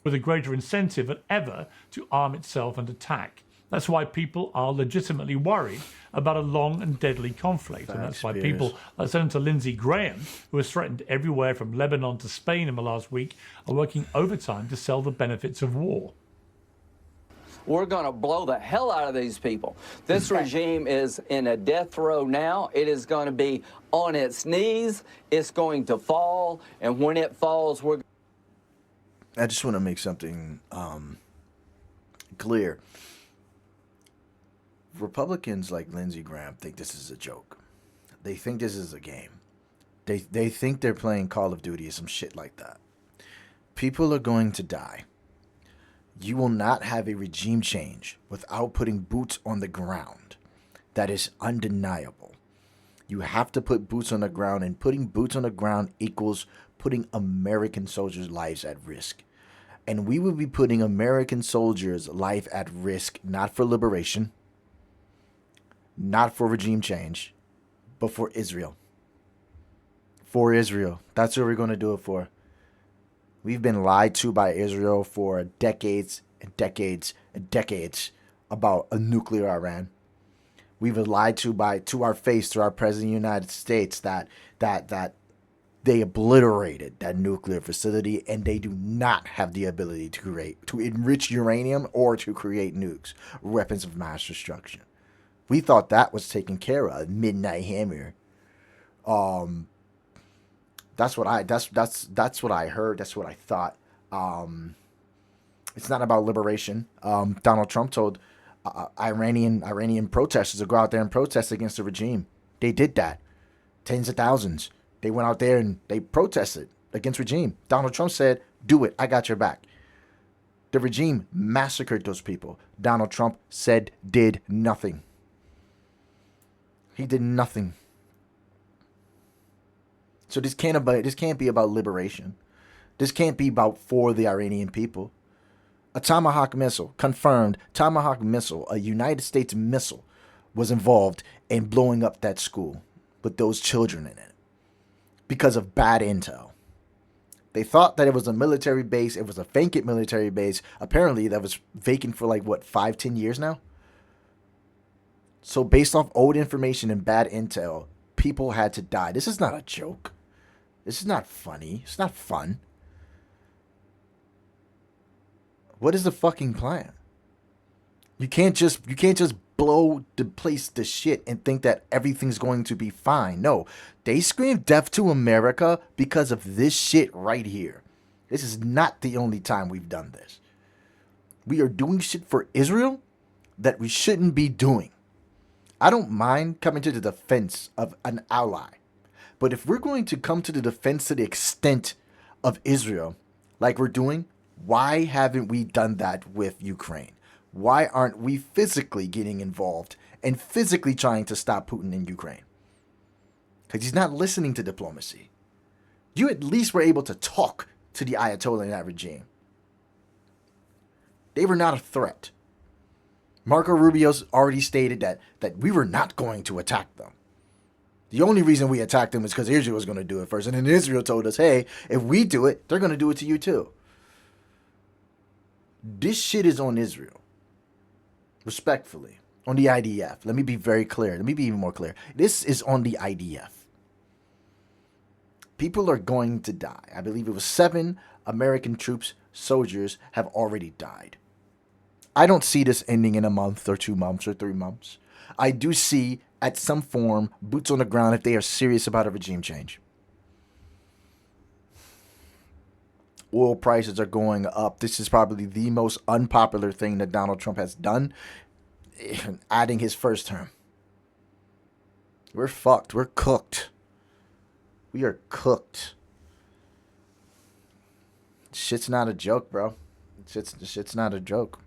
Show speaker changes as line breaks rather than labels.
with a greater incentive than ever to arm itself and attack. That's why people are legitimately worried about a long and deadly conflict. And that's why people like Senator Lindsey Graham, who has threatened everywhere from Lebanon to Spain in the last week, are working overtime to sell the benefits of war.
We're going to blow the hell out of these people. This regime is in a death row now. It is going to be on its knees. It's going to fall. And when it falls,
I just want to make something clear. Republicans like Lindsey Graham think this is a joke. They think this is a game. They think they're playing Call of Duty or some shit like that. People are going to die. You will not have a regime change without putting boots on the ground. That is undeniable. You have to put boots on the ground, and putting boots on the ground equals putting American soldiers' lives at risk. And we will be putting American soldiers' life at risk, not for liberation, not for regime change, but for Israel. For Israel. That's what we're going to do it for. We've been lied to by Israel for decades and decades and decades about a nuclear Iran. We've been lied to our face, to our president of the United States, that they obliterated that nuclear facility, and they do not have the ability to enrich uranium or to create nukes, weapons of mass destruction. We thought that was taken care of. Midnight Hammer. That's what I heard. That's what I thought. It's not about liberation. Donald Trump told Iranian protesters to go out there and protest against the regime. They did that. Tens of thousands. They went out there and they protested against regime. Donald Trump said, "Do it. I got your back." The regime massacred those people. Donald Trump did nothing. He did nothing. So this can't be about liberation. This can't be about for the Iranian people. A Tomahawk missile, confirmed Tomahawk missile, a United States missile, was involved in blowing up that school with those children in it because of bad intel. They thought that it was a military base. It was a vacant military base. Apparently that was vacant for 5-10 years now. So based off old information and bad intel, people had to die. This is not a joke. This is not funny. It's not fun. What is the fucking plan? You can't just blow the place to shit and think that everything's going to be fine. No, they scream death to America because of this shit right here. This is not the only time we've done this. We are doing shit for Israel that we shouldn't be doing. I don't mind coming to the defense of an ally. But if we're going to come to the defense to the extent of Israel, like we're doing, why haven't we done that with Ukraine? Why aren't we physically getting involved and physically trying to stop Putin in Ukraine? Because he's not listening to diplomacy. You at least were able to talk to the Ayatollah in that regime. They were not a threat. Marco Rubio's already stated that we were not going to attack them. The only reason we attacked them is because Israel was going to do it first. And then Israel told us, hey, if we do it, they're going to do it to you too. This shit is on Israel. Respectfully. On the IDF. Let me be very clear. Let me be even more clear. This is on the IDF. People are going to die. I believe it was 7 American troops, soldiers, have already died. I don't see this ending in a month or 2 months or 3 months. I do see, at some form, boots on the ground if they are serious about a regime change. Oil prices are going up. This is probably the most unpopular thing that Donald Trump has done, adding his first term. We're fucked. We're cooked. We are cooked. Shit's not a joke, bro. Shit's not a joke.